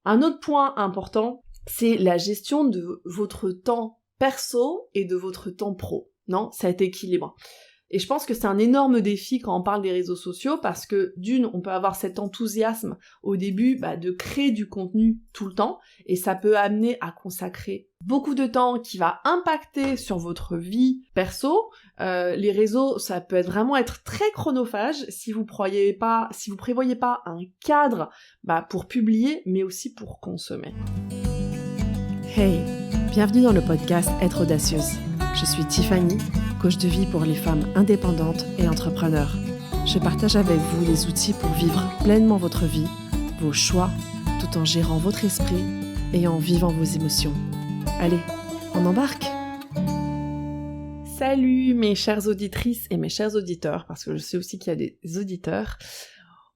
Un autre point important, c'est la gestion de votre temps perso et de votre temps pro. Non, cet équilibre. Et je pense que c'est un énorme défi quand on parle des réseaux sociaux parce que d'une, on peut avoir cet enthousiasme au début de créer du contenu tout le temps et ça peut amener à consacrer beaucoup de temps qui va impacter sur votre vie perso. Les réseaux, ça peut vraiment être très chronophage si vous prévoyez pas un cadre pour publier mais aussi pour consommer. Hey, bienvenue dans le podcast Être audacieuse. Je suis Tiffany, coach de vie pour les femmes indépendantes et entrepreneurs. Je partage avec vous les outils pour vivre pleinement votre vie, vos choix, tout en gérant votre esprit et en vivant vos émotions. Allez, on embarque! Salut mes chères auditrices et mes chers auditeurs, parce que je sais aussi qu'il y a des auditeurs.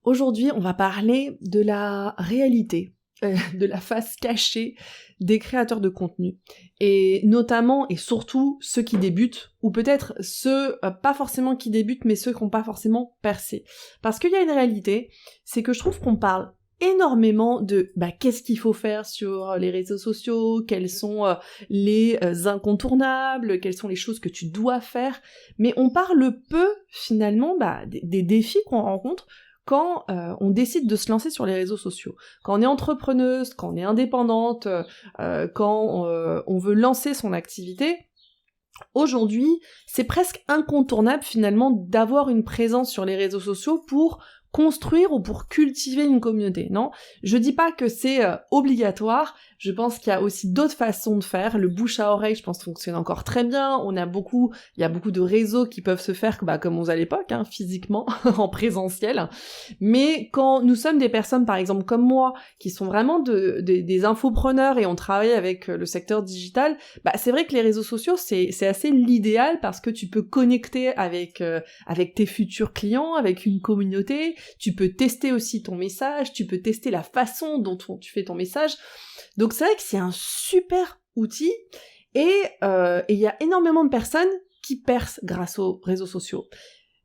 Aujourd'hui, on va parler de la réalité, de la face cachée des créateurs de contenu. Et notamment et surtout ceux qui débutent, ou peut-être ceux, pas forcément qui débutent, mais ceux qui n'ont pas forcément percé. Parce qu'il y a une réalité, c'est que je trouve qu'on parle énormément de qu'est-ce qu'il faut faire sur les réseaux sociaux, quels sont les incontournables, quelles sont les choses que tu dois faire, mais on parle peu finalement des défis qu'on rencontre quand on décide de se lancer sur les réseaux sociaux. Quand on est entrepreneuse, quand on est indépendante, quand on veut lancer son activité, aujourd'hui, c'est presque incontournable finalement d'avoir une présence sur les réseaux sociaux pour construire ou pour cultiver une communauté, non ? Je dis pas que c'est obligatoire, je pense qu'il y a aussi d'autres façons de faire, le bouche à oreille, je pense, fonctionne encore très bien, il y a beaucoup de réseaux qui peuvent se faire comme on faisait à l'époque, physiquement, en présentiel, mais quand nous sommes des personnes, par exemple, comme moi, qui sont vraiment des infopreneurs et on travaille avec le secteur digital, c'est vrai que les réseaux sociaux, c'est assez l'idéal parce que tu peux connecter avec tes futurs clients, avec une communauté. Tu peux tester aussi ton message, tu peux tester la façon dont tu fais ton message. Donc c'est vrai que c'est un super outil et il y a énormément de personnes qui percent grâce aux réseaux sociaux.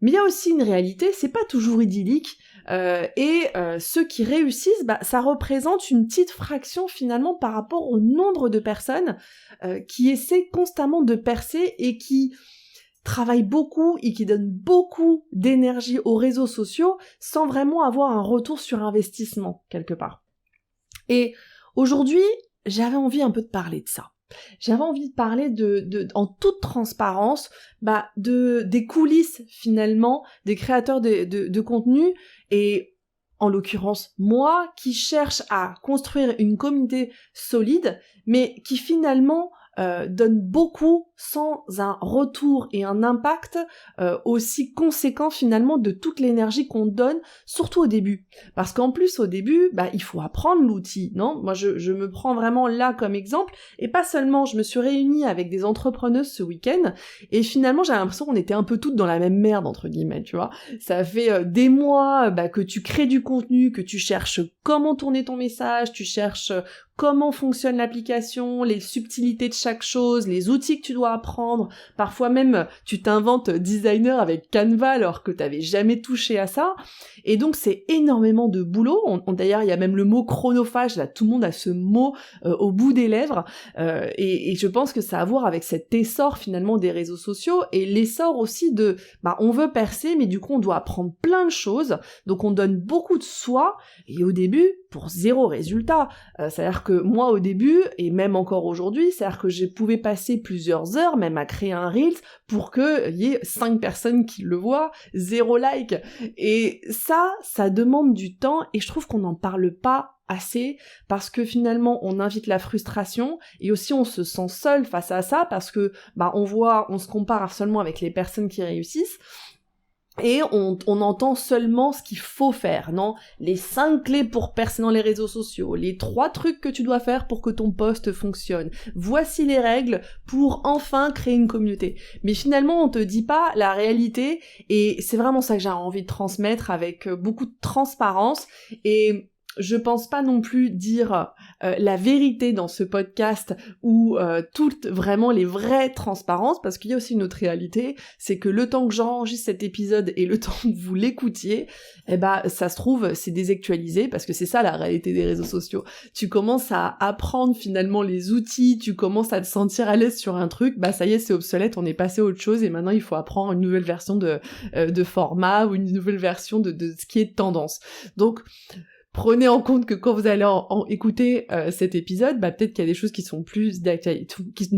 Mais il y a aussi une réalité, c'est pas toujours idyllique et ceux qui réussissent, ça représente une petite fraction finalement par rapport au nombre de personnes qui essaient constamment de percer et qui travaillent beaucoup et qui donnent beaucoup d'énergie aux réseaux sociaux sans vraiment avoir un retour sur investissement quelque part. Et aujourd'hui, j'avais envie un peu de parler de ça. J'avais envie de parler en toute transparence, des coulisses finalement des créateurs de contenu et en l'occurrence moi qui cherche à construire une communauté solide, mais qui finalement donne beaucoup sans un retour et un impact aussi conséquent finalement de toute l'énergie qu'on donne, surtout au début. Parce qu'en plus au début, il faut apprendre l'outil, non ? Moi je me prends vraiment là comme exemple, et pas seulement, je me suis réunie avec des entrepreneuses ce week-end, et finalement j'ai l'impression qu'on était un peu toutes dans la même merde, entre guillemets, tu vois. Ça fait des mois que tu crées du contenu, que tu cherches comment tourner ton message, tu cherches comment fonctionne l'application, les subtilités de chaque chose, les outils que tu dois apprendre. Parfois même, tu t'inventes designer avec Canva alors que t'avais jamais touché à ça. Et donc, c'est énormément de boulot. D'ailleurs, il y a même le mot chronophage. Là, tout le monde a ce mot au bout des lèvres. Et je pense que ça a à voir avec cet essor finalement des réseaux sociaux et l'essor aussi de, on veut percer, mais du coup, on doit apprendre plein de choses. Donc, on donne beaucoup de soi. Et au début, pour zéro résultat. C'est-à-dire que moi au début, et même encore aujourd'hui, c'est-à-dire que je pouvais passer plusieurs heures même à créer un Reels pour qu'il y ait 5 personnes qui le voient, 0 like. Et ça demande du temps et je trouve qu'on n'en parle pas assez parce que finalement on invite la frustration et aussi on se sent seul face à ça parce que on se compare seulement avec les personnes qui réussissent. Et on entend seulement ce qu'il faut faire, non ? Les 5 clés pour percer dans les réseaux sociaux, les 3 trucs que tu dois faire pour que ton post fonctionne. Voici les règles pour enfin créer une communauté. Mais finalement, on te dit pas la réalité et c'est vraiment ça que j'ai envie de transmettre avec beaucoup de transparence et je pense pas non plus dire la vérité dans ce podcast ou toutes vraiment les vraies transparences, parce qu'il y a aussi une autre réalité, c'est que le temps que j'enregistre cet épisode et le temps que vous l'écoutiez, ça se trouve, c'est désactualisé, parce que c'est ça la réalité des réseaux sociaux. Tu commences à apprendre finalement les outils, tu commences à te sentir à l'aise sur un truc, ça y est, c'est obsolète, on est passé à autre chose, et maintenant il faut apprendre une nouvelle version de format, ou une nouvelle version de ce qui est tendance. Donc, prenez en compte que quand vous allez écouter cet épisode, peut-être qu'il y a des choses qui ne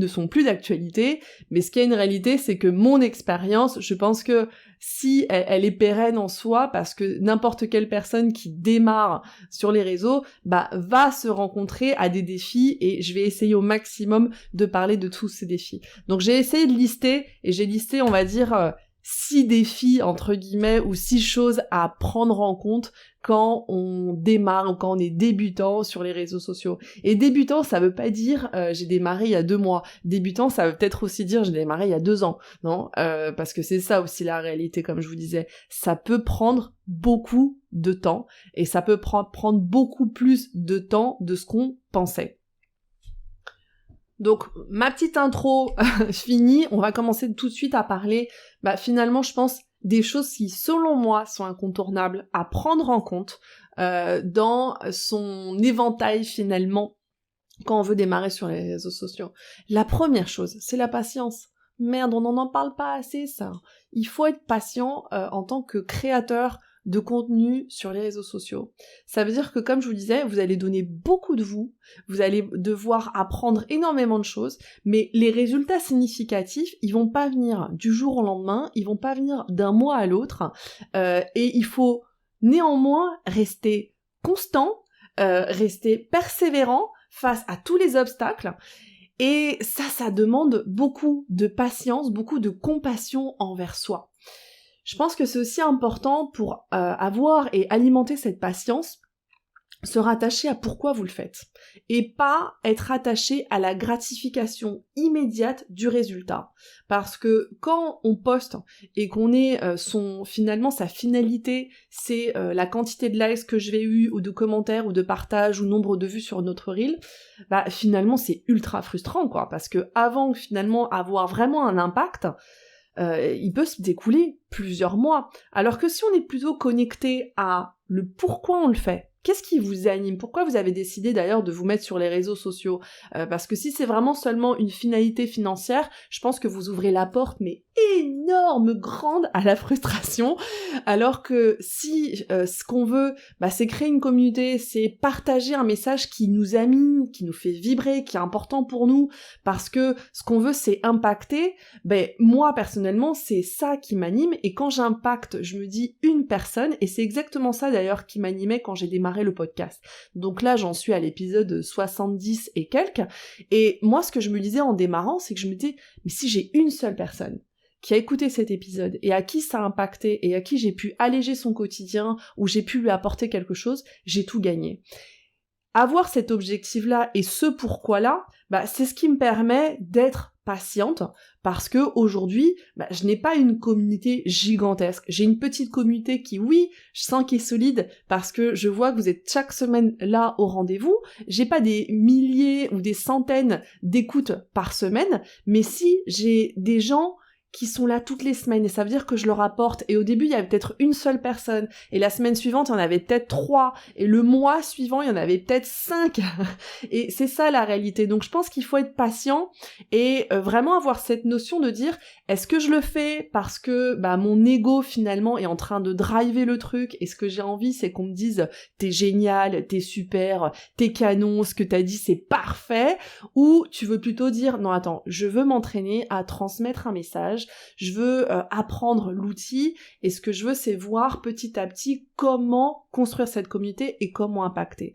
sont plus d'actualité, mais ce qui est une réalité, c'est que mon expérience, je pense que si elle est pérenne en soi, parce que n'importe quelle personne qui démarre sur les réseaux, va se rencontrer à des défis, et je vais essayer au maximum de parler de tous ces défis. Donc j'ai essayé de lister, et j'ai listé, on va dire, 6 défis, entre guillemets, ou 6 choses à prendre en compte quand on démarre ou quand on est débutant sur les réseaux sociaux. Et débutant, ça veut pas dire j'ai démarré il y a 2 mois. Débutant, ça veut peut-être aussi dire j'ai démarré il y a 2 ans. Non, parce que c'est ça aussi la réalité, comme je vous disais. Ça peut prendre beaucoup de temps, et ça peut prendre beaucoup plus de temps de ce qu'on pensait. Donc, ma petite intro finie, on va commencer tout de suite à parler, finalement, je pense, des choses qui, selon moi, sont incontournables à prendre en compte dans son éventail, finalement, quand on veut démarrer sur les réseaux sociaux. La première chose, c'est la patience. Merde, on n'en parle pas assez, ça. Il faut être patient en tant que créateur de contenu sur les réseaux sociaux. Ça veut dire que, comme je vous disais, vous allez donner beaucoup de vous allez devoir apprendre énormément de choses, mais les résultats significatifs, ils vont pas venir du jour au lendemain, ils vont pas venir d'un mois à l'autre, et il faut néanmoins rester constant, rester persévérant face à tous les obstacles. Et ça demande beaucoup de patience, beaucoup de compassion envers soi. Je pense que c'est aussi important pour avoir et alimenter cette patience, se rattacher à pourquoi vous le faites, et pas être attaché à la gratification immédiate du résultat. Parce que quand on poste et qu'on est finalement sa finalité, c'est la quantité de likes que je vais eu, ou de commentaires, ou de partages, ou nombre de vues sur notre reel, finalement c'est ultra frustrant, quoi, parce que avant finalement avoir vraiment un impact, il peut se découler plusieurs mois. Alors que si on est plutôt connecté à le pourquoi on le fait, qu'est-ce qui vous anime? Pourquoi vous avez décidé d'ailleurs de vous mettre sur les réseaux sociaux? Parce que si c'est vraiment seulement une finalité financière, je pense que vous ouvrez la porte, mais énorme, grande, à la frustration. Alors que si ce qu'on veut, c'est créer une communauté, c'est partager un message qui nous anime, qui nous fait vibrer, qui est important pour nous, parce que ce qu'on veut, c'est impacter, moi personnellement, c'est ça qui m'anime, et quand j'impacte, je me dis une personne, et c'est exactement ça d'ailleurs qui m'animait quand j'ai démarré le podcast. Donc là, j'en suis à l'épisode 70 et quelques, et moi, ce que je me disais en démarrant, c'est que je me disais, mais si j'ai une seule personne qui a écouté cet épisode, et à qui ça a impacté, et à qui j'ai pu alléger son quotidien, ou j'ai pu lui apporter quelque chose, j'ai tout gagné. Avoir cet objectif-là, et ce pourquoi-là, c'est ce qui me permet d'être patiente, parce que aujourd'hui, je n'ai pas une communauté gigantesque. J'ai une petite communauté qui, oui, je sens qu'elle est solide, parce que je vois que vous êtes chaque semaine là au rendez-vous. J'ai pas des milliers ou des centaines d'écoutes par semaine, mais si j'ai des gens qui sont là toutes les semaines, et ça veut dire que je leur apporte, et au début il y avait peut-être une seule personne, et la semaine suivante il y en avait peut-être 3, et le mois suivant il y en avait peut-être 5, et c'est ça la réalité. Donc je pense qu'il faut être patient, et vraiment avoir cette notion de dire, est-ce que je le fais parce que mon ego finalement est en train de driver le truc, et ce que j'ai envie c'est qu'on me dise t'es génial, t'es super, t'es canon, ce que t'as dit c'est parfait, ou tu veux plutôt dire non attends, je veux m'entraîner à transmettre un message, je veux apprendre l'outil, et ce que je veux c'est voir petit à petit comment construire cette communauté et comment impacter.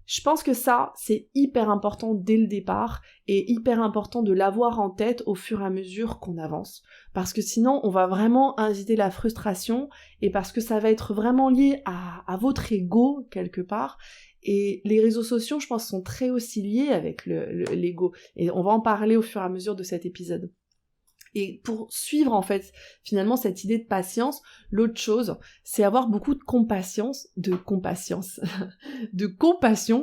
Je pense que ça, c'est hyper important dès le départ, et hyper important de l'avoir en tête au fur et à mesure qu'on avance. Parce que sinon, on va vraiment inciter la frustration, et parce que ça va être vraiment lié à votre ego, quelque part. Et les réseaux sociaux, je pense, sont très aussi liés avec l'ego. Et on va en parler au fur et à mesure de cet épisode. Et pour suivre en fait finalement cette idée de patience, l'autre chose, c'est avoir beaucoup de compassion,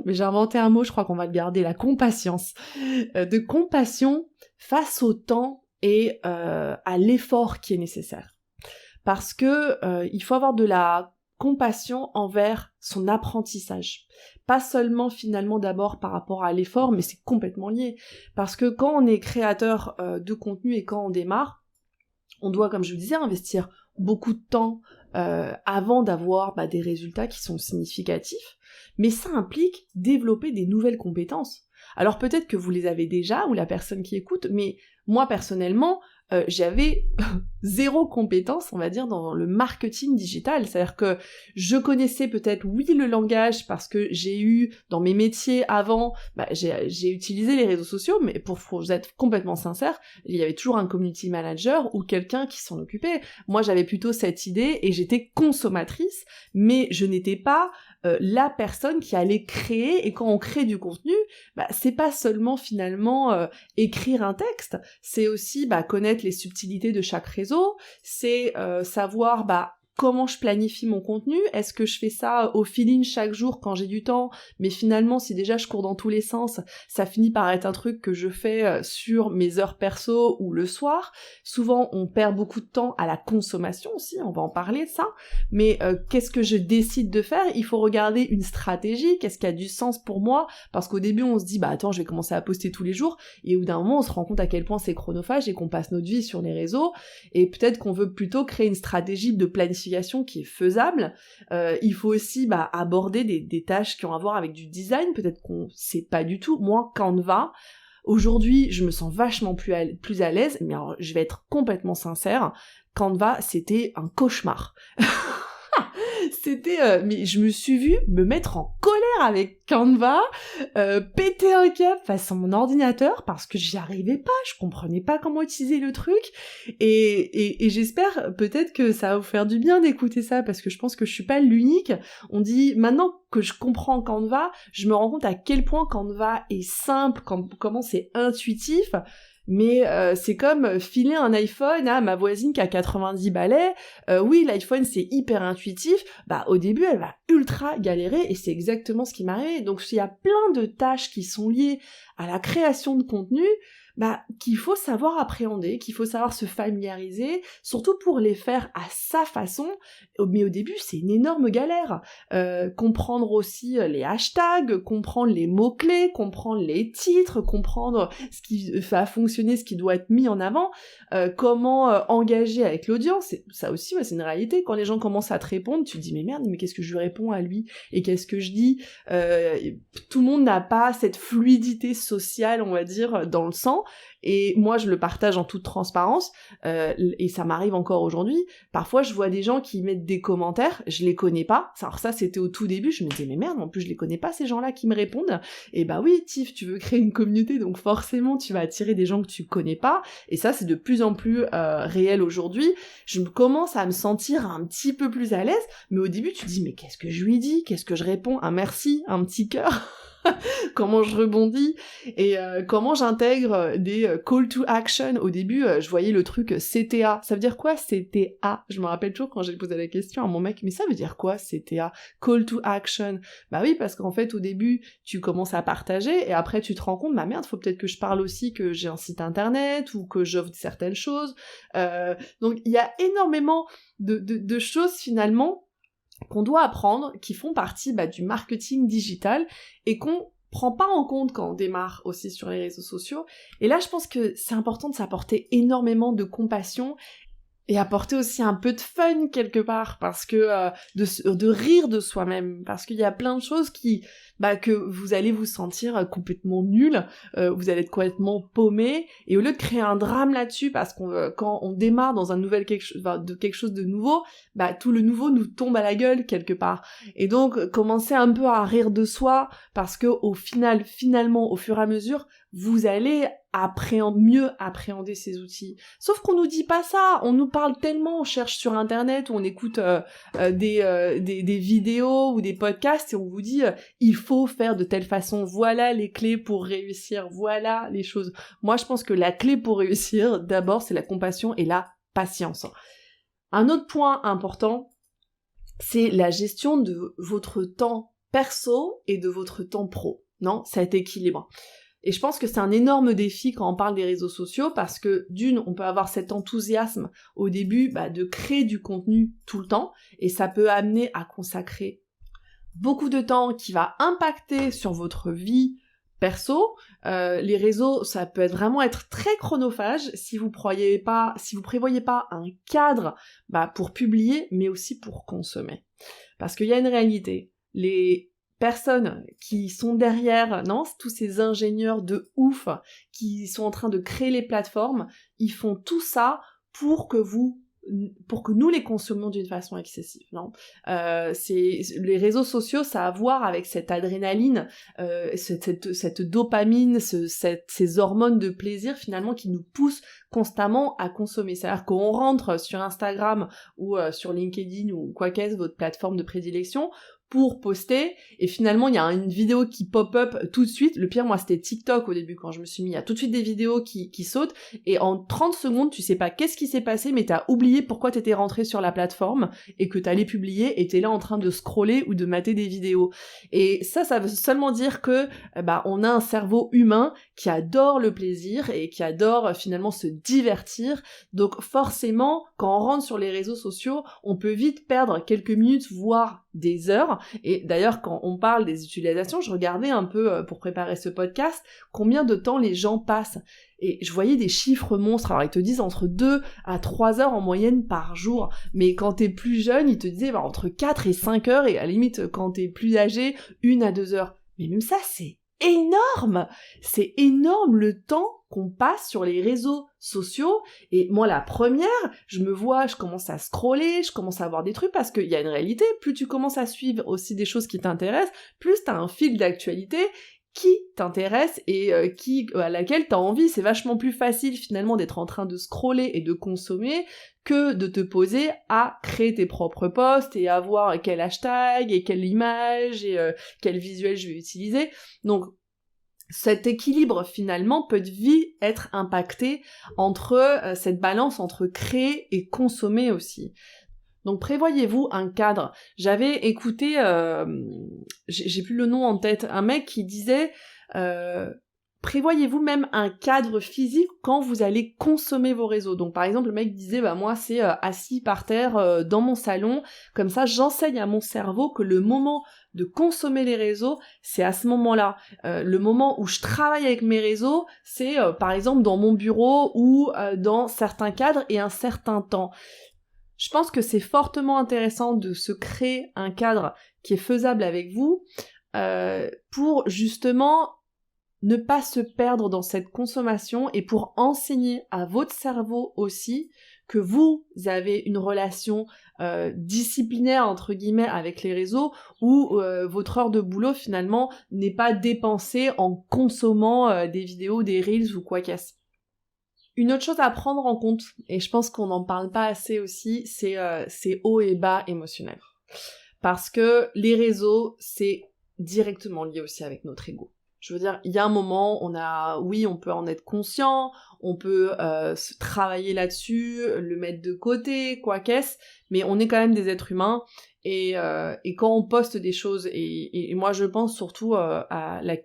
mais j'ai inventé un mot, je crois qu'on va le garder, la compatience, de compassion face au temps et à l'effort qui est nécessaire. Parce que il faut avoir de la compassion envers son apprentissage. Pas seulement finalement d'abord par rapport à l'effort, mais c'est complètement lié. Parce que quand on est créateur de contenu et quand on démarre, on doit, comme je vous disais, investir beaucoup de temps avant d'avoir des résultats qui sont significatifs, mais ça implique développer des nouvelles compétences. Alors peut-être que vous les avez déjà, ou la personne qui écoute, mais moi personnellement, j'avais zéro compétence, on va dire, dans le marketing digital. C'est-à-dire que je connaissais peut-être, oui, le langage, parce que j'ai eu, dans mes métiers avant, j'ai utilisé les réseaux sociaux, mais pour vous être complètement sincère, il y avait toujours un community manager ou quelqu'un qui s'en occupait. Moi, j'avais plutôt cette idée et j'étais consommatrice, mais je n'étais pas la personne qui allait créer, et quand on crée du contenu, c'est pas seulement finalement écrire un texte, c'est aussi connaître les subtilités de chaque réseau, c'est savoir comment je planifie mon contenu, est-ce que je fais ça au feeling chaque jour quand j'ai du temps, mais finalement si déjà je cours dans tous les sens, ça finit par être un truc que je fais sur mes heures perso ou le soir. Souvent on perd beaucoup de temps à la consommation aussi, on va en parler de ça, mais qu'est-ce que je décide de faire? Il faut regarder une stratégie, qu'est-ce qui a du sens pour moi, parce qu'au début on se dit attends, je vais commencer à poster tous les jours, et au bout d'un moment on se rend compte à quel point c'est chronophage et qu'on passe notre vie sur les réseaux, et peut-être qu'on veut plutôt créer une stratégie de planification qui est faisable. Il faut aussi aborder des tâches qui ont à voir avec du design, peut-être qu'on sait pas du tout. Moi, Canva, aujourd'hui, je me sens vachement plus à l'aise, mais alors, je vais être complètement sincère, Canva, c'était un cauchemar. Mais je me suis vue me mettre en colère avec Canva, péter un câble face à mon ordinateur parce que j'y arrivais pas, je comprenais pas comment utiliser le truc, et j'espère peut-être que ça va vous faire du bien d'écouter ça, parce que je pense que je suis pas l'unique. On dit, maintenant que je comprends Canva, je me rends compte à quel point Canva est simple, comment c'est intuitif. Mais c'est comme filer un iPhone à ma voisine qui a 90 balais. Oui, l'iPhone c'est hyper intuitif. Au début elle va ultra galérer, et c'est exactement ce qui m'est arrivé. Donc il y a plein de tâches qui sont liées à la création de contenu, qu'il faut savoir appréhender, qu'il faut savoir se familiariser, surtout pour les faire à sa façon. Mais au début, c'est une énorme galère. Comprendre aussi les hashtags, comprendre les mots-clés, comprendre les titres, comprendre ce qui va fonctionner, ce qui doit être mis en avant, comment engager avec l'audience. Ça aussi, c'est une réalité. Quand les gens commencent à te répondre, tu te dis, mais merde, mais qu'est-ce que je lui réponds à lui? Et qu'est-ce que je dis? Tout le monde n'a pas cette fluidité sociale, on va dire, dans le sang. Et moi je le partage en toute transparence, et ça m'arrive encore aujourd'hui. Parfois je vois des gens qui mettent des commentaires, je les connais pas. Alors ça c'était au tout début, je me disais mais merde, en plus je les connais pas ces gens-là qui me répondent. Et oui, Tiff, tu veux créer une communauté, donc forcément tu vas attirer des gens que tu connais pas, et ça c'est de plus en plus réel aujourd'hui. Je commence à me sentir un petit peu plus à l'aise, mais au début tu te dis mais qu'est-ce que je lui dis, qu'est-ce que je réponds, un merci, un petit cœur. Comment je rebondis, et comment j'intègre des call to action. Au début, je voyais le truc CTA. Ça veut dire quoi, CTA? Je me rappelle toujours quand j'ai posé la question à mon mec, mais ça veut dire quoi, CTA? Call to action. Oui, parce qu'en fait, au début, tu commences à partager, et après, tu te rends compte, merde, faut peut-être que je parle aussi que j'ai un site internet, ou que j'offre certaines choses. Donc, il y a énormément de choses, finalement, qu'on doit apprendre, qui font partie du marketing digital, et qu'on prend pas en compte quand on démarre aussi sur les réseaux sociaux. Et là, je pense que c'est important de s'apporter énormément de compassion, et apporter aussi un peu de fun quelque part, parce que de rire de soi-même, parce qu'il y a plein de choses que vous allez vous sentir complètement nul, vous allez être complètement paumé, et au lieu de créer un drame là-dessus, parce qu'on quand on démarre dans quelque chose de nouveau, tout le nouveau nous tombe à la gueule quelque part. Et donc commencer un peu à rire de soi, parce que finalement, au fur et à mesure, vous allez mieux appréhender ces outils. Sauf qu'on nous dit pas ça, on nous parle tellement, on cherche sur internet, ou on écoute des vidéos ou des podcasts, et on vous dit il faut faire de telle façon, voilà les clés pour réussir, voilà les choses. Moi je pense que la clé pour réussir, d'abord c'est la compassion et la patience. Un autre point important, c'est la gestion de votre temps perso et de votre temps pro, non ? Cet équilibre. Et je pense que c'est un énorme défi quand on parle des réseaux sociaux parce que d'une, on peut avoir cet enthousiasme au début de créer du contenu tout le temps et ça peut amener à consacrer beaucoup de temps qui va impacter sur votre vie perso. Les réseaux, ça peut vraiment être très chronophage si vous prévoyez pas un cadre pour publier mais aussi pour consommer. Parce qu'il y a une réalité, les personnes qui sont derrière, tous ces ingénieurs de ouf qui sont en train de créer les plateformes, ils font tout ça pour que nous les consommions d'une façon excessive, les réseaux sociaux, ça a à voir avec cette adrénaline, cette dopamine, ces hormones de plaisir finalement qui nous poussent constamment à consommer. C'est-à-dire qu'on rentre sur Instagram ou sur LinkedIn ou quoi qu'est-ce, votre plateforme de prédilection, pour poster, et finalement il y a une vidéo qui pop-up tout de suite. Le pire, moi, c'était TikTok au début, quand je me suis mis, il y a tout de suite des vidéos qui sautent, et en 30 secondes, tu sais pas qu'est-ce qui s'est passé, mais t'as oublié pourquoi t'étais rentré sur la plateforme, et que t'allais publier, et t'es là en train de scroller ou de mater des vidéos. Et ça veut seulement dire que, on a un cerveau humain qui adore le plaisir, et qui adore finalement se divertir, donc forcément, quand on rentre sur les réseaux sociaux, on peut vite perdre quelques minutes, voire des heures. Et d'ailleurs, quand on parle des utilisations, je regardais un peu pour préparer ce podcast, combien de temps les gens passent. Et je voyais des chiffres monstres. Alors ils te disent entre 2 à 3 heures en moyenne par jour. Mais quand t'es plus jeune, ils te disaient entre 4 et 5 heures, et à la limite, quand t'es plus âgé, 1 à 2 heures. Mais même ça, c'est énorme! C'est énorme le temps qu'on passe sur les réseaux sociaux. Et moi, la première, je commence à scroller, je commence à voir des trucs, parce qu'il y a une réalité, plus tu commences à suivre aussi des choses qui t'intéressent, plus t'as un fil d'actualité qui t'intéresse et à laquelle t'as envie. C'est vachement plus facile finalement d'être en train de scroller et de consommer que de te poser à créer tes propres posts et à voir quel hashtag et quelle image et quel visuel je vais utiliser. Donc cet équilibre finalement peut vite être impacté entre cette balance entre créer et consommer aussi. Donc prévoyez-vous un cadre. J'avais écouté, j'ai plus le nom en tête, un mec qui disait prévoyez-vous même un cadre physique quand vous allez consommer vos réseaux. Donc par exemple, le mec disait moi c'est assis par terre dans mon salon, comme ça j'enseigne à mon cerveau que le moment de consommer les réseaux, c'est à ce moment-là. Le moment où je travaille avec mes réseaux, c'est par exemple dans mon bureau ou dans certains cadres et un certain temps. Je pense que c'est fortement intéressant de se créer un cadre qui est faisable avec vous pour justement ne pas se perdre dans cette consommation et pour enseigner à votre cerveau aussi que vous avez une relation disciplinaire entre guillemets avec les réseaux où votre heure de boulot finalement n'est pas dépensée en consommant des vidéos, des reels ou quoi qu'est-ce. Une autre chose à prendre en compte, et je pense qu'on n'en parle pas assez aussi, c'est hauts et bas émotionnels. Parce que les réseaux, c'est directement lié aussi avec notre ego. Je veux dire, il y a un moment, on peut en être conscient, on peut se travailler là-dessus, le mettre de côté, quoi qu'est-ce, mais on est quand même des êtres humains, et quand on poste des choses, et moi je pense surtout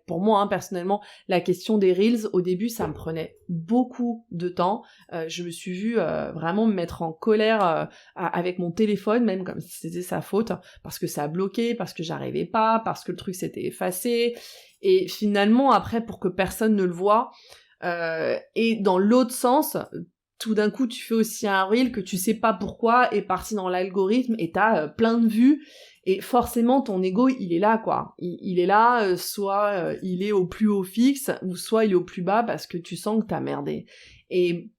pour moi personnellement, la question des Reels, au début ça me prenait beaucoup de temps, je me suis vue vraiment me mettre en colère avec mon téléphone, même comme si c'était sa faute, parce que ça a bloqué, parce que j'arrivais pas, parce que le truc s'était effacé, et finalement après pour que personne ne le voit, et dans l'autre sens, tout d'un coup tu fais aussi un reel que tu sais pas pourquoi est parti dans l'algorithme et t'as plein de vues, et forcément ton ego il est là quoi, il est là, soit il est au plus haut fixe, ou soit il est au plus bas parce que tu sens que t'as merdé, et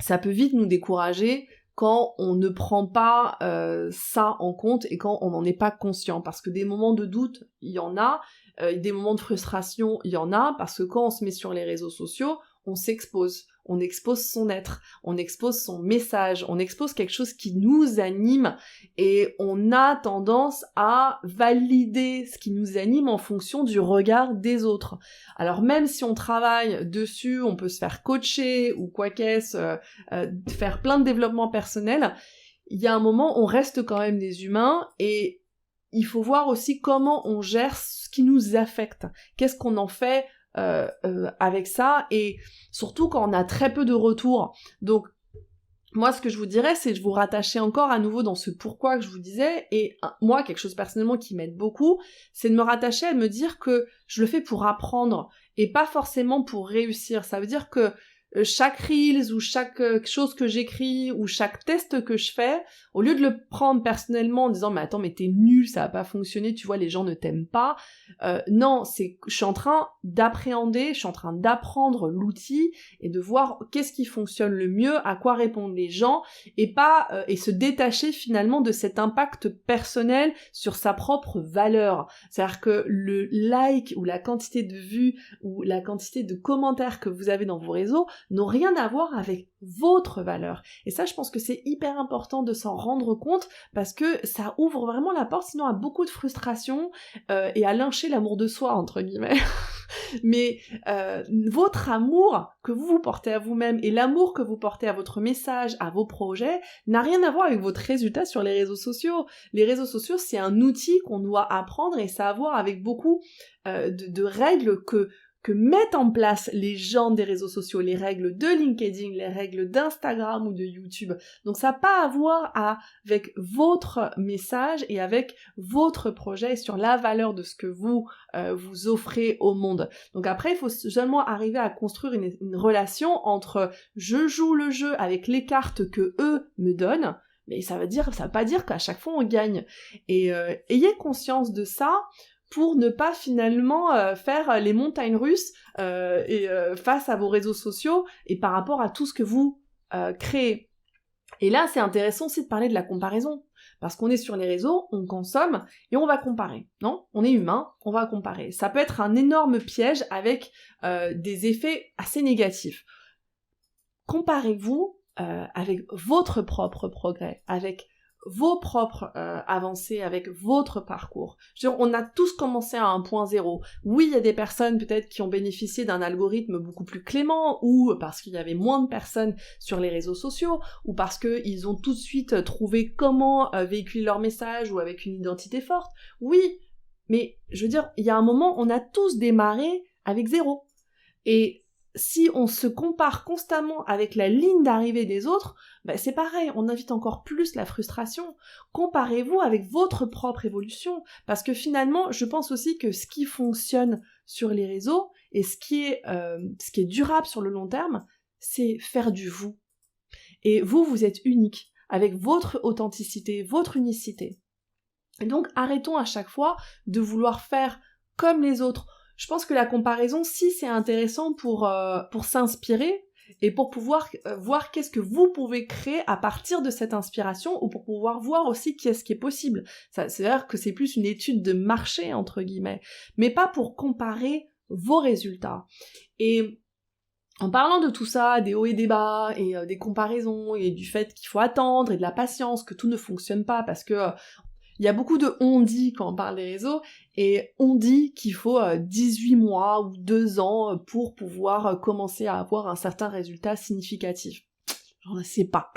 ça peut vite nous décourager quand on ne prend pas ça en compte et quand on n'en est pas conscient, parce que des moments de doute, il y en a, Des moments de frustration, il y en a, parce que quand on se met sur les réseaux sociaux, on s'expose. On expose son être, on expose son message, on expose quelque chose qui nous anime et on a tendance à valider ce qui nous anime en fonction du regard des autres. Alors même si on travaille dessus, on peut se faire coacher ou quoi qu'est-ce, faire plein de développement personnel, il y a un moment, on reste quand même des humains et il faut voir aussi comment on gère ce qui nous affecte. Qu'est-ce qu'on en fait avec ça, et surtout quand on a très peu de retours. Donc moi ce que je vous dirais, c'est de vous rattacher encore à nouveau dans ce pourquoi que je vous disais, et moi quelque chose personnellement qui m'aide beaucoup, c'est de me rattacher à me dire que je le fais pour apprendre et pas forcément pour réussir. Ça veut dire que chaque reels ou chaque chose que j'écris ou chaque test que je fais, au lieu de le prendre personnellement en disant mais attends mais t'es nul, ça va pas fonctionner, tu vois les gens ne t'aiment pas, non, c'est je suis en train d'appréhender, je suis en train d'apprendre l'outil et de voir qu'est-ce qui fonctionne le mieux, à quoi répondent les gens, et pas et se détacher finalement de cet impact personnel sur sa propre valeur. C'est-à-dire que le like ou la quantité de vues ou la quantité de commentaires que vous avez dans vos réseaux n'ont rien à voir avec votre valeur. Et ça, je pense que c'est hyper important de s'en rendre compte parce que ça ouvre vraiment la porte sinon à beaucoup de frustration et à lyncher l'amour de soi, entre guillemets. Mais votre amour que vous portez à vous-même et l'amour que vous portez à votre message, à vos projets, n'a rien à voir avec votre résultat sur les réseaux sociaux. Les réseaux sociaux, c'est un outil qu'on doit apprendre et ça a à voir avec beaucoup de règles que mettent en place les gens des réseaux sociaux, les règles de LinkedIn, les règles d'Instagram ou de YouTube. Donc ça n'a pas à voir avec votre message et avec votre projet et sur la valeur de ce que vous vous offrez au monde. Donc après, il faut seulement arriver à construire une relation entre je joue le jeu avec les cartes que eux me donnent, mais ça veut pas dire qu'à chaque fois on gagne. Et ayez conscience de ça, pour ne pas finalement faire les montagnes russes face à vos réseaux sociaux et par rapport à tout ce que vous créez. Et là, c'est intéressant aussi de parler de la comparaison, parce qu'on est sur les réseaux, on consomme et on va comparer, non ? On est humain, on va comparer. Ça peut être un énorme piège avec des effets assez négatifs. Comparez-vous avec votre propre progrès, avec vos propres avancées, avec votre parcours. Je veux dire, on a tous commencé à un point zéro. Oui, il y a des personnes peut-être qui ont bénéficié d'un algorithme beaucoup plus clément, ou parce qu'il y avait moins de personnes sur les réseaux sociaux, ou parce qu'ils ont tout de suite trouvé comment véhiculer leur message, ou avec une identité forte. Oui, mais je veux dire, il y a un moment, on a tous démarré avec zéro. Et si on se compare constamment avec la ligne d'arrivée des autres, ben c'est pareil, on invite encore plus la frustration. Comparez-vous avec votre propre évolution, parce que finalement, je pense aussi que ce qui fonctionne sur les réseaux, et ce qui est durable sur le long terme, c'est faire du vous. Et vous êtes unique, avec votre authenticité, votre unicité. Et donc, arrêtons à chaque fois de vouloir faire comme les autres. Je pense que la comparaison, si c'est intéressant pour s'inspirer et pour pouvoir voir qu'est-ce que vous pouvez créer à partir de cette inspiration, ou pour pouvoir voir aussi qu'est-ce qui est possible. C'est-à-dire que c'est plus une étude de marché, entre guillemets, mais pas pour comparer vos résultats. Et en parlant de tout ça, des hauts et des bas, et des comparaisons, et du fait qu'il faut attendre, et de la patience, que tout ne fonctionne pas, parce que il y a beaucoup de on-dit quand on parle des réseaux, et on dit qu'il faut 18 mois ou 2 ans pour pouvoir commencer à avoir un certain résultat significatif. J'en sais pas.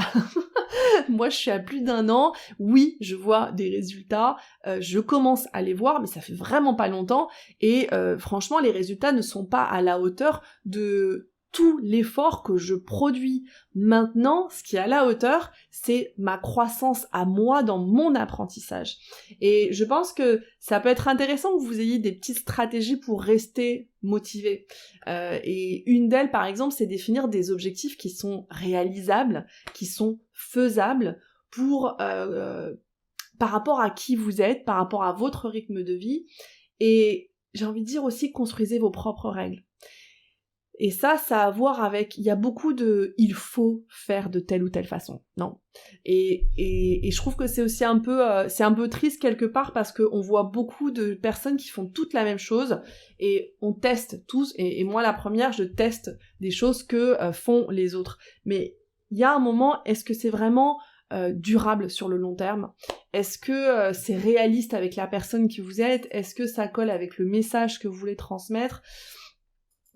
Moi, je suis à plus d'1 an. Oui, je vois des résultats. Je commence à les voir, mais ça fait vraiment pas longtemps. Et franchement, les résultats ne sont pas à la hauteur de tout l'effort que je produis. Maintenant, ce qui est à la hauteur, c'est ma croissance à moi dans mon apprentissage. Et je pense que ça peut être intéressant que vous ayez des petites stratégies pour rester motivé. Et une d'elles, par exemple, c'est définir des objectifs qui sont réalisables, qui sont faisables pour par rapport à qui vous êtes, par rapport à votre rythme de vie. Et j'ai envie de dire aussi, construisez vos propres règles. Et ça a à voir avec, il y a beaucoup de il faut faire de telle ou telle façon, non. Et je trouve que c'est aussi un peu triste quelque part parce qu'on voit beaucoup de personnes qui font toutes la même chose et on teste tous, et moi la première, je teste des choses que font les autres. Mais il y a un moment, est-ce que c'est vraiment durable sur le long terme? Est-ce que c'est réaliste avec la personne que vous êtes? Est-ce que ça colle avec le message que vous voulez transmettre?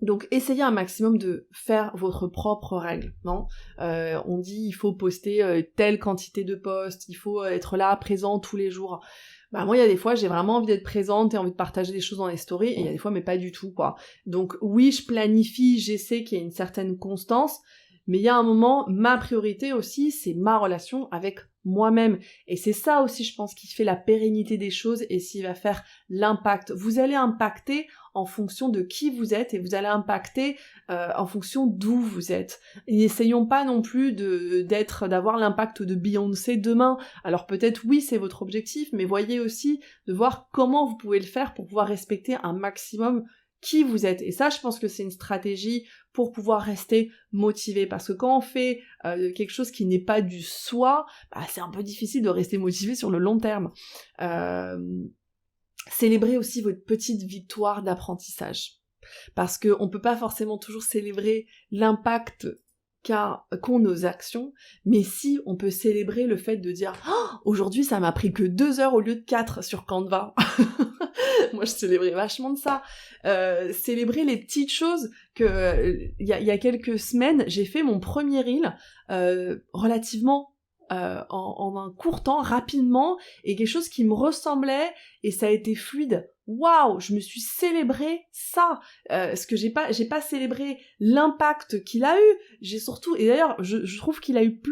Donc essayez un maximum de faire votre propre règle, non? On dit il faut poster telle quantité de posts, il faut être là, présent tous les jours. Bah moi il y a des fois j'ai vraiment envie d'être présente et envie de partager des choses dans les stories, et il y a des fois mais pas du tout quoi. Donc oui je planifie, j'essaie qu'il y ait une certaine constance, mais il y a un moment, ma priorité aussi c'est ma relation avec moi-même. Et c'est ça aussi je pense qui fait la pérennité des choses et s'il va faire l'impact. Vous allez impacter en fonction de qui vous êtes et vous allez impacter en fonction d'où vous êtes. Et n'essayons pas non plus d'avoir l'impact de Beyoncé demain. Alors peut-être oui c'est votre objectif, mais voyez aussi de voir comment vous pouvez le faire pour pouvoir respecter un maximum qui vous êtes. Et ça je pense que c'est une stratégie pour pouvoir rester motivé, parce que quand on fait quelque chose qui n'est pas du soi, bah, c'est un peu difficile de rester motivé sur le long terme. Célébrez aussi votre petite victoire d'apprentissage. Parce qu'on peut pas forcément toujours célébrer l'impact qu'ont nos actions, mais si on peut célébrer le fait de dire oh, aujourd'hui ça m'a pris que 2 heures au lieu de 4 sur Canva. Moi je célébrais vachement de ça. Célébrer les petites choses que il y a quelques semaines, j'ai fait mon premier reel relativement en un court temps, rapidement, et quelque chose qui me ressemblait, et ça a été fluide. Waouh, je me suis célébré ça. Ce que j'ai pas célébré l'impact qu'il a eu. J'ai surtout, et d'ailleurs, je trouve qu'il a eu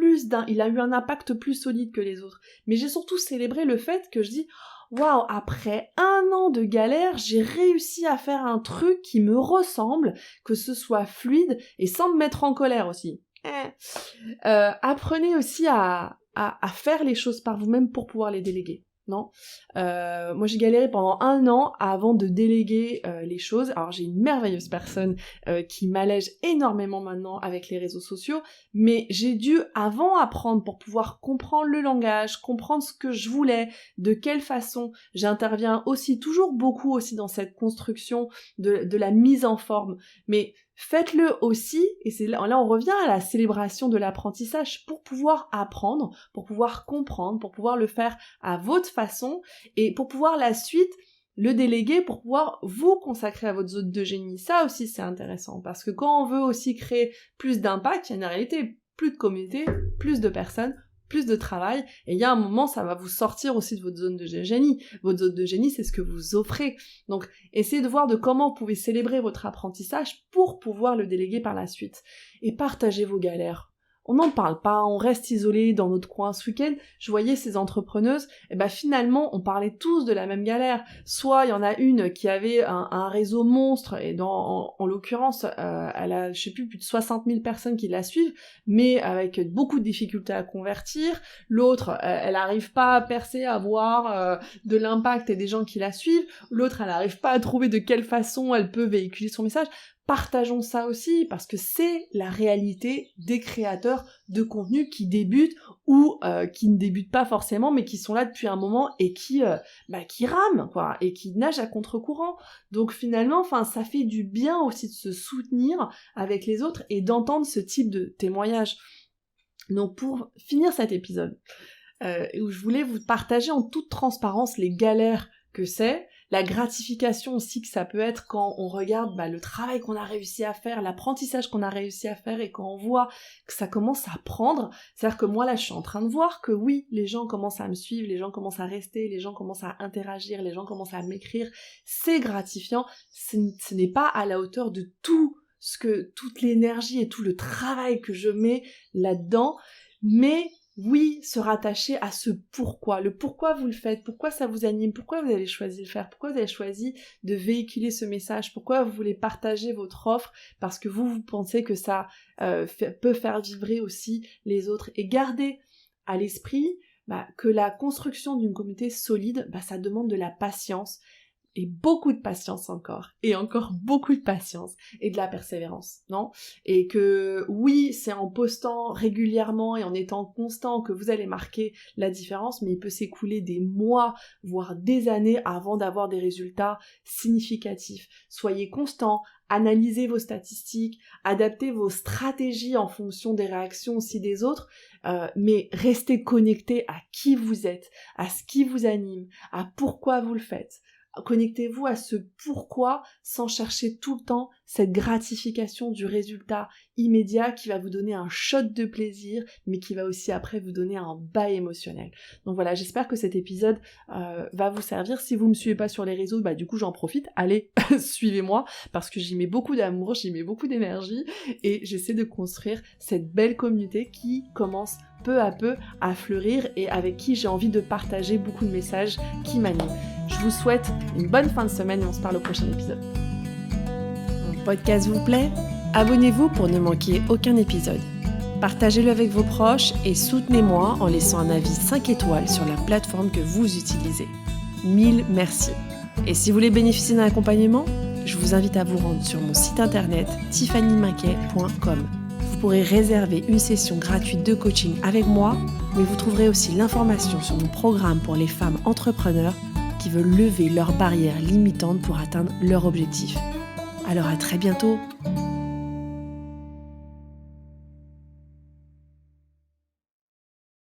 il a eu un impact plus solide que les autres. Mais j'ai surtout célébré le fait que je dis, waouh, après 1 an de galère, j'ai réussi à faire un truc qui me ressemble, que ce soit fluide et sans me mettre en colère aussi. Apprenez aussi à faire les choses par vous-même pour pouvoir les déléguer. Non, moi j'ai galéré pendant 1 an avant de déléguer les choses. Alors j'ai une merveilleuse personne qui m'allège énormément maintenant avec les réseaux sociaux, mais j'ai dû avant apprendre pour pouvoir comprendre le langage, comprendre ce que je voulais, de quelle façon. J'interviens aussi toujours beaucoup aussi dans cette construction de la mise en forme, mais faites-le aussi, et c'est là on revient à la célébration de l'apprentissage, pour pouvoir apprendre, pour pouvoir comprendre, pour pouvoir le faire à votre façon, et pour pouvoir la suite le déléguer, pour pouvoir vous consacrer à votre zone de génie. Ça aussi c'est intéressant, parce que quand on veut aussi créer plus d'impact, il y a une réalité, plus de communauté, plus de personnes, plus de travail, et il y a un moment, ça va vous sortir aussi de votre zone de génie. Votre zone de génie, c'est ce que vous offrez. Donc, essayez de voir de comment vous pouvez célébrer votre apprentissage pour pouvoir le déléguer par la suite. Et partagez vos galères. On n'en parle pas, on reste isolé dans notre coin. Ce week-end, je voyais ces entrepreneuses, et ben finalement, on parlait tous de la même galère. Soit il y en a une qui avait un réseau monstre, et en l'occurrence, elle a, je sais plus de 60 000 personnes qui la suivent, mais avec beaucoup de difficultés à convertir. L'autre, elle n'arrive pas à percer, à avoir de l'impact et des gens qui la suivent. L'autre, elle n'arrive pas à trouver de quelle façon elle peut véhiculer son message. Partageons ça aussi, parce que c'est la réalité des créateurs de contenu qui débutent ou qui ne débutent pas forcément, mais qui sont là depuis un moment et qui rament, quoi, et qui nagent à contre-courant. Donc finalement, ça fait du bien aussi de se soutenir avec les autres et d'entendre ce type de témoignage. Donc pour finir cet épisode, où je voulais vous partager en toute transparence les galères que c'est, la gratification aussi que ça peut être quand on regarde le travail qu'on a réussi à faire, l'apprentissage qu'on a réussi à faire, et quand on voit que ça commence à prendre. C'est-à-dire que moi là je suis en train de voir que oui, les gens commencent à me suivre, les gens commencent à rester, les gens commencent à interagir, les gens commencent à m'écrire. C'est gratifiant, ce n'est pas à la hauteur de toute l'énergie et tout le travail que je mets là-dedans, mais oui, se rattacher à ce pourquoi, le pourquoi vous le faites, pourquoi ça vous anime, pourquoi vous avez choisi de le faire, pourquoi vous avez choisi de véhiculer ce message, pourquoi vous voulez partager votre offre, parce que vous pensez que ça peut faire vibrer aussi les autres. Et gardez à l'esprit que la construction d'une communauté solide, ça demande de la patience. et beaucoup de patience encore, et encore beaucoup de patience, et de la persévérance, non? Et que oui, c'est en postant régulièrement et en étant constant que vous allez marquer la différence, mais il peut s'écouler des mois, voire des années avant d'avoir des résultats significatifs. Soyez constant, analysez vos statistiques, adaptez vos stratégies en fonction des réactions aussi des autres, mais restez connecté à qui vous êtes, à ce qui vous anime, à pourquoi vous le faites. Connectez-vous à ce pourquoi sans chercher tout le temps cette gratification du résultat immédiat qui va vous donner un shot de plaisir, mais qui va aussi après vous donner un bas émotionnel. Donc voilà, j'espère que cet épisode va vous servir. Si vous me suivez pas sur les réseaux, du coup j'en profite, allez, suivez-moi, parce que j'y mets beaucoup d'amour, j'y mets beaucoup d'énergie, et j'essaie de construire cette belle communauté qui commence peu à peu à fleurir et avec qui j'ai envie de partager beaucoup de messages qui m'animent. Je vous souhaite une bonne fin de semaine et on se parle au prochain épisode. Mon podcast vous plaît ? Abonnez-vous pour ne manquer aucun épisode. Partagez-le avec vos proches et soutenez-moi en laissant un avis 5 étoiles sur la plateforme que vous utilisez. 1000 merci. Et si vous voulez bénéficier d'un accompagnement, je vous invite à vous rendre sur mon site internet tiffanymaquet.com. Vous pourrez réserver une session gratuite de coaching avec moi, mais vous trouverez aussi l'information sur mon programme pour les femmes entrepreneurs qui veulent lever leurs barrières limitantes pour atteindre leur objectif. Alors à très bientôt!